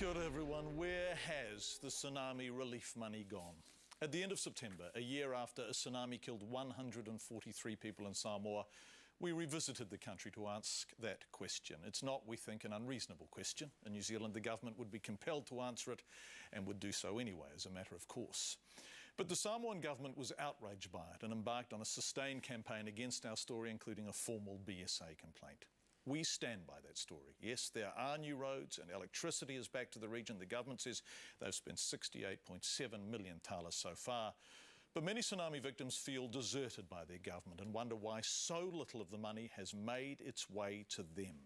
Kia ora everyone. Where has the tsunami relief money gone? At the end of September, a year after a tsunami killed 143 people in Samoa, we revisited the country to ask that question. It's not, we think, an unreasonable question. In New Zealand, the government would be compelled to answer it and would do so anyway, as a matter of course. But the Samoan government was outraged by it and embarked on a sustained campaign against our story, including a formal BSA complaint. We stand by that story. Yes, there are new roads and electricity is back to the region. The government says they've spent 68.7 million tala so far. But many tsunami victims feel deserted by their government and wonder why so little of the money has made its way to them.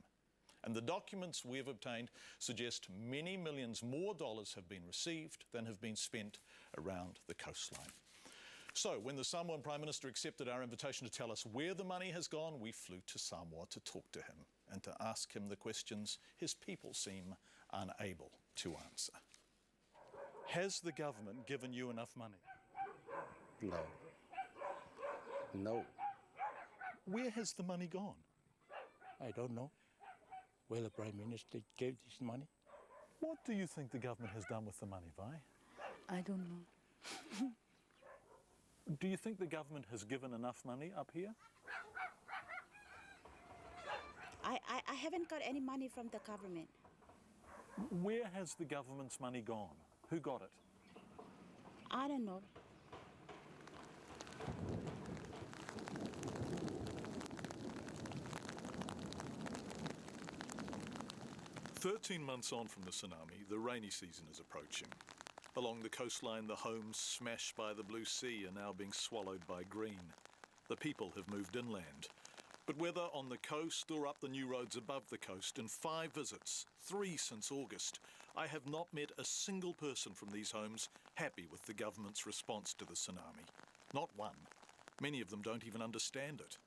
And the documents we've obtained suggest many millions more dollars have been received than have been spent around the coastline. So, when the Samoan Prime Minister accepted our invitation to tell us where the money has gone, we flew to Samoa to talk to him and to ask him the questions his people seem unable to answer. Has the government given you enough money? No. No. Where has the money gone? I don't know where the Prime Minister gave this money. What do you think the government has done with the money, Vi? I don't know. Do you think the government has given enough money up here? I haven't got any money from the government. Where has the government's money gone? Who got it? I don't know. "13 months on from the tsunami, the rainy season is approaching. Along the coastline, the homes smashed by the blue sea are now being swallowed by green. The people have moved inland. But whether on the coast or up the new roads above the coast, in 5 visits, 3 since August, I have not met a single person from these homes happy with the government's response to the tsunami. Not one. Many of them don't even understand it."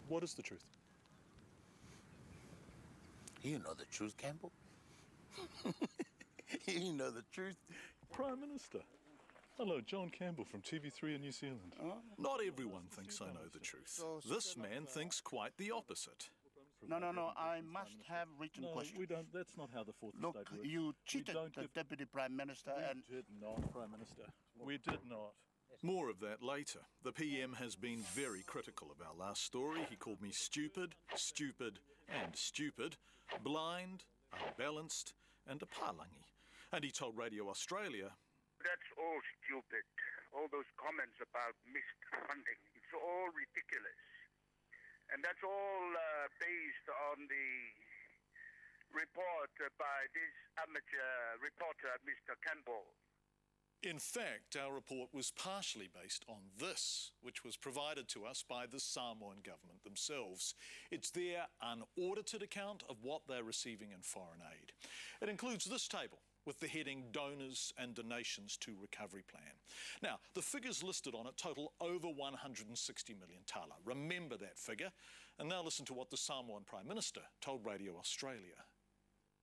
What is the truth? You know the truth, Campbell. You know the truth. Prime Minister. Hello, John Campbell from TV3 in New Zealand. Not everyone thinks I know the truth. This man thinks quite the opposite. No, I must have written questions. No, we don't. That's not how the Fourth Look, Estate works. you cheated the Deputy Prime Minister and... We did not, Prime Minister. We did not. More of that later. The PM has been very critical of our last story. He called me stupid, and stupid, blind, unbalanced, and a palangi. And he told Radio Australia, "That's all stupid. All those comments about missed funding, it's all ridiculous. And that's all based on the report by this amateur reporter, Mr. Campbell." In fact, our report was partially based on this, which was provided to us by the Samoan government themselves. It's their unaudited account of what they're receiving in foreign aid. It includes this table with the heading Donors and Donations to Recovery Plan. Now, the figures listed on it total over 160 million tala. Remember that figure. And now listen to what the Samoan Prime Minister told Radio Australia.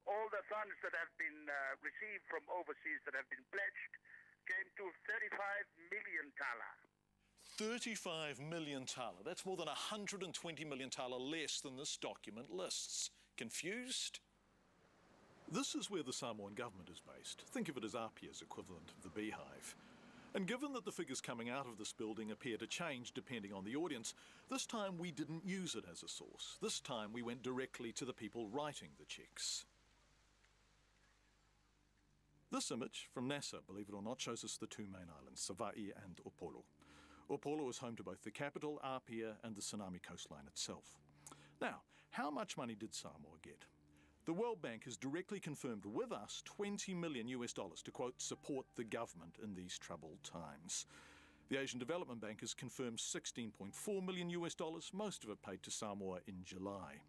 All the funds that have been received from overseas that have been pledged came to 35 million tala. 35 million tala. That's more than 120 million tala less than this document lists. Confused? This is where the Samoan government is based. Think of it as Apia's equivalent of the beehive. And given that the figures coming out of this building appear to change depending on the audience, this time we didn't use it as a source. This time we went directly to the people writing the cheques. This image from NASA, believe it or not, shows us the 2 main islands, Savaii and Upolu. Upolu is home to both the capital, Apia, and the tsunami coastline itself. Now, how much money did Samoa get? The World Bank has directly confirmed with us $20 million to, quote, support the government in these troubled times. The Asian Development Bank has confirmed $16.4 million, most of it paid to Samoa in July.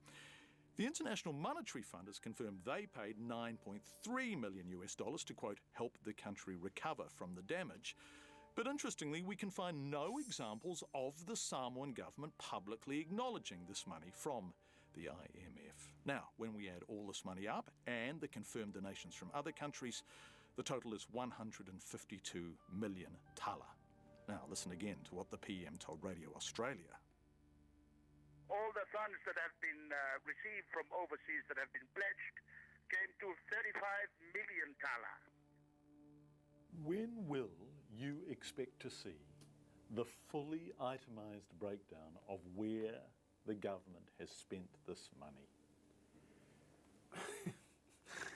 The International Monetary Fund has confirmed they paid $9.3 million to, quote, help the country recover from the damage. But interestingly, we can find no examples of the Samoan government publicly acknowledging this money from the IMF. Now, when we add all this money up and the confirmed donations from other countries, the total is 152 million tala. Now, listen again to what the PM told Radio Australia. all the funds that have been received from overseas that have been pledged came to 35 million tala. When will you expect to see the fully itemised breakdown of where the government has spent this money?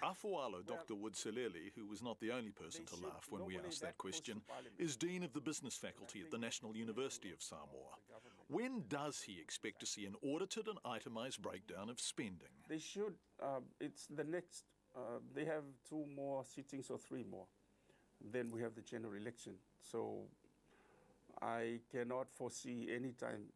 Afualo Dr. Woodselele, who was not the only person to laugh when we asked that question, is Dean of the Business Faculty at the National University of Samoa. When does he expect to see an audited and itemised breakdown of spending? They should, it's the next, they have 2 more sittings or 3 more. Then we have the general election. So I cannot foresee any time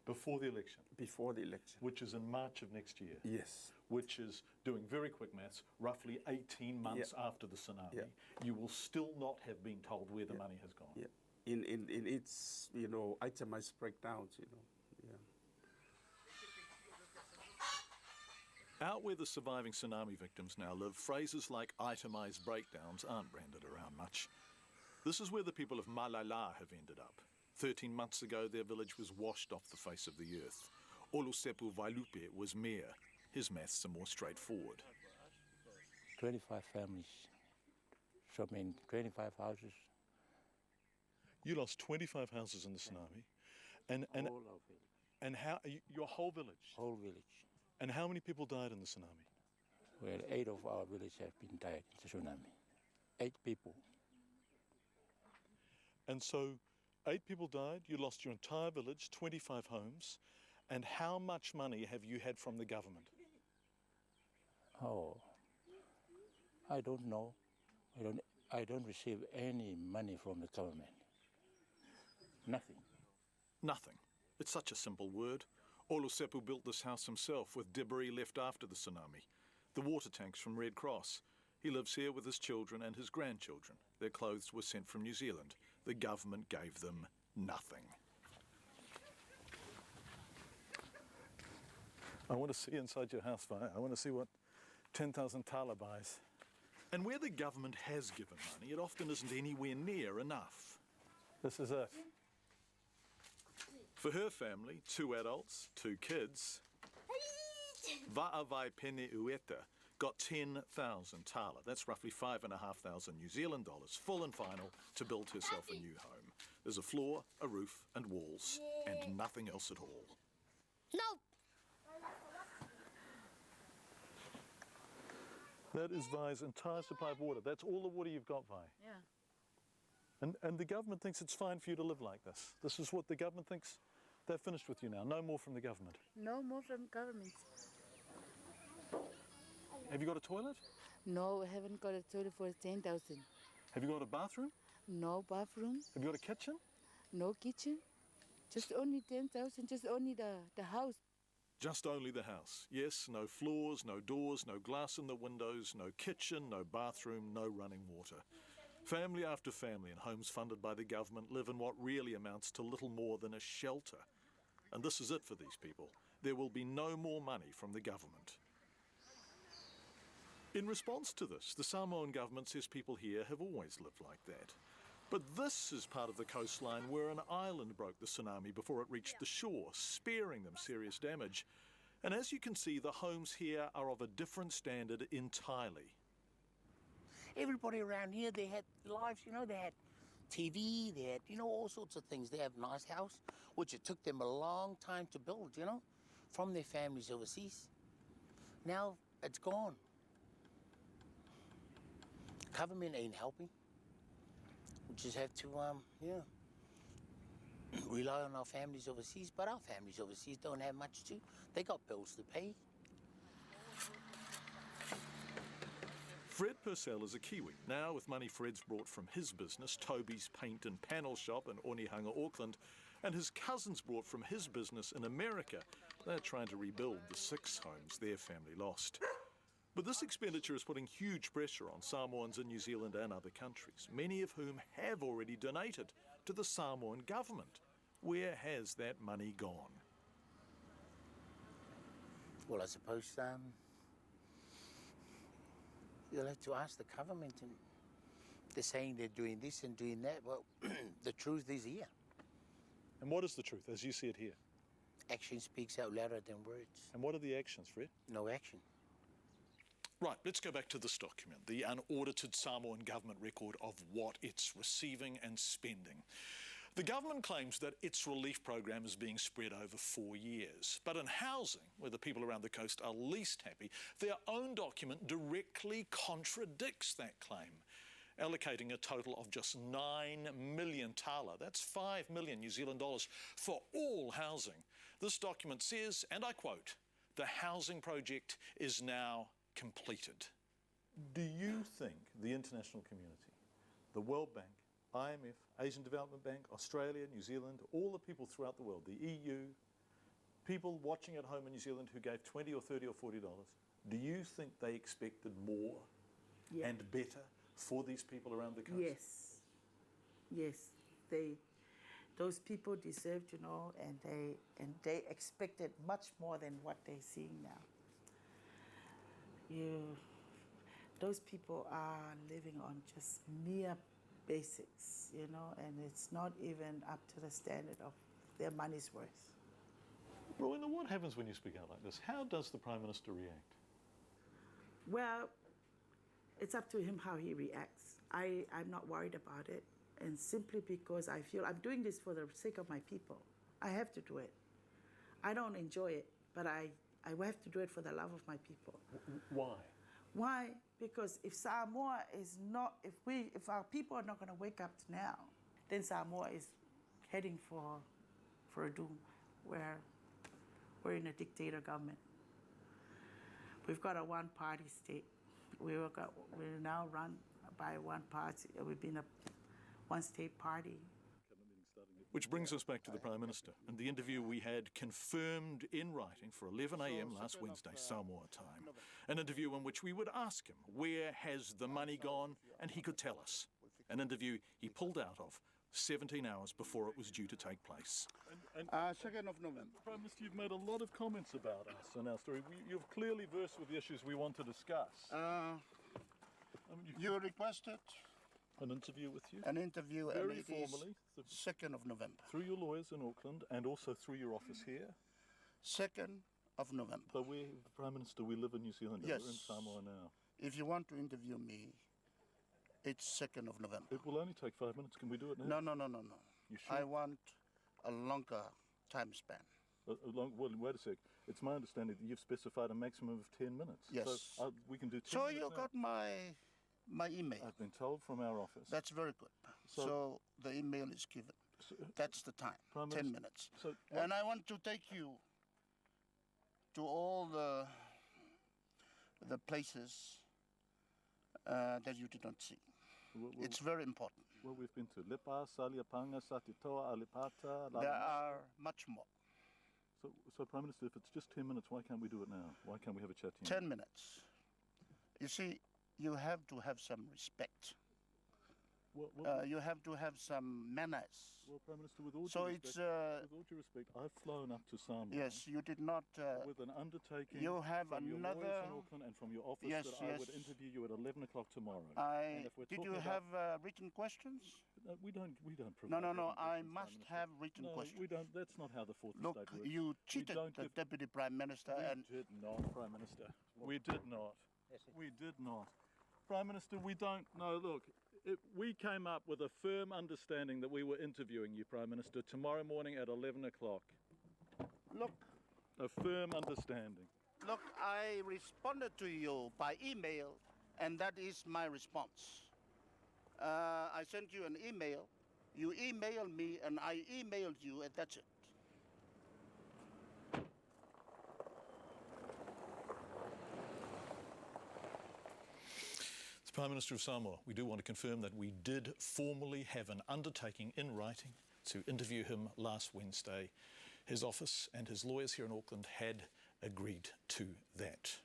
Before the election? before the election. Which is in March of next year? Yes. Which is, doing very quick maths, roughly 18 months after the tsunami. Yeah. You will still not have been told where the money has gone. Yeah. In its, itemized breakdowns, Yeah. Out where the surviving tsunami victims now live, phrases like itemised breakdowns aren't branded around much. This is where the people of Malala have ended up. 13 months ago, their village was washed off the face of the earth. Olusepu Vailupe was mayor. His maths are more straightforward. 25 families. So, 25 houses. You lost 25 houses in the tsunami, and All of it. and how your whole village. Whole village. And how many people died in the tsunami? Well, 8 of our village have been died in the tsunami. 8 people. And so, 8 people died. You lost your entire village, 25 homes, and how much money have you had from the government? Oh, I don't know. I don't receive any money from the government. Nothing. Nothing. It's such a simple word. Olusepu built this house himself with debris left after the tsunami. The water tanks from Red Cross. He lives here with his children and his grandchildren. Their clothes were sent from New Zealand. The government gave them nothing. I want to see inside your house, Vi. I want to see what 10,000 tala buys. And where the government has given money, it often isn't anywhere near enough. This is it. For her family, 2 adults, 2 kids, Va'avai Pene Ueta got 10,000 tala. That's roughly 5,500 New Zealand dollars, full and final, to build herself a new home. There's a floor, a roof, and walls, and nothing else at all. No. That is Vi's entire supply of water. That's all the water you've got, Vi. Yeah. And the government thinks it's fine for you to live like this. This is what the government thinks. They're finished with you now. No more from the government. No more from government. Have you got a toilet? No, I haven't got a toilet for 10,000. Have you got a bathroom? No bathroom, Have you got a kitchen? no kitchen. Just only 10,000, just only the house. Just only the house. Yes, no floors, no doors, no glass in the windows, no kitchen, no bathroom, no running water. Family after family in homes funded by the government live in what really amounts to little more than a shelter. And this is it for these people. There will be no more money from the government. In response to this, the Samoan government says people here have always lived like that. But this is part of the coastline where an island broke the tsunami before it reached the shore, sparing them serious damage. And as you can see, the homes here are of a different standard entirely. Everybody around here, they had lives, they had TV, they had, all sorts of things. They have a nice house, which it took them a long time to build, from their families overseas. Now it's gone. Government ain't helping. We just have to, rely on our families overseas, but our families overseas don't have much too. They got bills to pay. Fred Purcell is a Kiwi. Now, with money Fred's brought from his business, Toby's Paint and Panel Shop in Onehunga, Auckland, and his cousins brought from his business in America, they're trying to rebuild the 6 homes their family lost. But this expenditure is putting huge pressure on Samoans in New Zealand and other countries, many of whom have already donated to the Samoan government. Where has that money gone? Well, I suppose you'll have to ask the government, and they're saying they're doing this and doing that. Well, the truth is here. And what is the truth as you see it here? Action speaks out louder than words. And what are the actions, Fred? No action. Right, let's go back to this document, the unaudited Samoan government record of what it's receiving and spending. The government claims that its relief program is being spread over 4 years. But in housing, where the people around the coast are least happy, their own document directly contradicts that claim, allocating a total of just 9 million tala, that's 5 million New Zealand dollars, for all housing. This document says, and I quote, "The housing project is now completed." Do you think the international community, the World Bank, IMF, Asian Development Bank, Australia, New Zealand, all the people throughout the world, the EU, people watching at home in New Zealand who gave $20 or $30 or $40, do you think they expected more and better for these people around the coast? Yes, yes, those people deserve to know, and they expected much more than what they're seeing now. Those people are living on just mere basics, and it's not even up to the standard of their money's worth. Rowena, what happens when you speak out like this? How does the Prime Minister react? Well, it's up to him how he reacts. I'm not worried about it, and simply because I feel I'm doing this for the sake of my people. I have to do it. I don't enjoy it, but I have to do it for the love of my people. Why? Why? Because if Samoa is not, if our people are not going to wake up now, then Samoa is heading for a doom where we're in a dictator government. We've got a one-party state. We're now run by one party. We've been a one-state party. Which brings us back to the Prime Minister and the interview we had confirmed in writing for 11 a.m. last Wednesday, Samoa time. An interview in which we would ask him, where has the money gone? And he could tell us. An interview he pulled out of 17 hours before it was due to take place. 2nd of November. Prime Minister, you've made a lot of comments about us and our story. You've clearly versed with the issues we want to discuss. You requested an interview with you? an interview, and Very it formally. is 2nd of November. Through your lawyers in Auckland and also through your office here. 2nd of November. But we, Prime Minister, we live in New Zealand. Yes. We're in Samoa now. If you want to interview me, it's 2nd of November. It will only take 5 minutes. Can we do it now? No. You sure? I want a longer time span. Well, wait a sec. It's my understanding that you've specified a maximum of 10 minutes. Yes. So we can do 10 So minutes you now. got my email. I've been told from our office. That's very good. So- So the email is given. That's the time, Prime 10 Minister, minutes. So And I want to take you to all the places that you did not see. It's very important. well, we've been to Lepa, Saliapanga, Satitoa, Alipata. There are much more. So, Prime Minister, if it's just 10 minutes, why can't we do it now? Why can't we have a chat here? 10 minutes. You see, you have to have some respect. You have to have some manners. Well, Prime Minister, with all So due it's, respect, with all due respect, I've flown up to Samoa. Yes, you did not. With an undertaking You have from your another. lawyers in Auckland and from your office Yes, that I would yes. interview you at 11 o'clock tomorrow. And if we're Did talking you about- have written questions? We don't provide. No. written I questions, Prime must Minister. have written No, questions. we don't. That's not how the Fourth Look, Estate works. you cheated don't the give- Deputy Prime Minister, and We did not, Prime Minister. We did not. We did not. Prime Minister, we don't. No, look, we came up with a firm understanding that we were interviewing you, Prime Minister, tomorrow morning at 11 o'clock. look, A firm understanding. I responded to you by email, and that is my response. I sent you an email, you emailed me, and I emailed you, and that's it. As Prime Minister of Samoa, we do want to confirm that we did formally have an undertaking in writing to interview him last Wednesday. His office and his lawyers here in Auckland had agreed to that.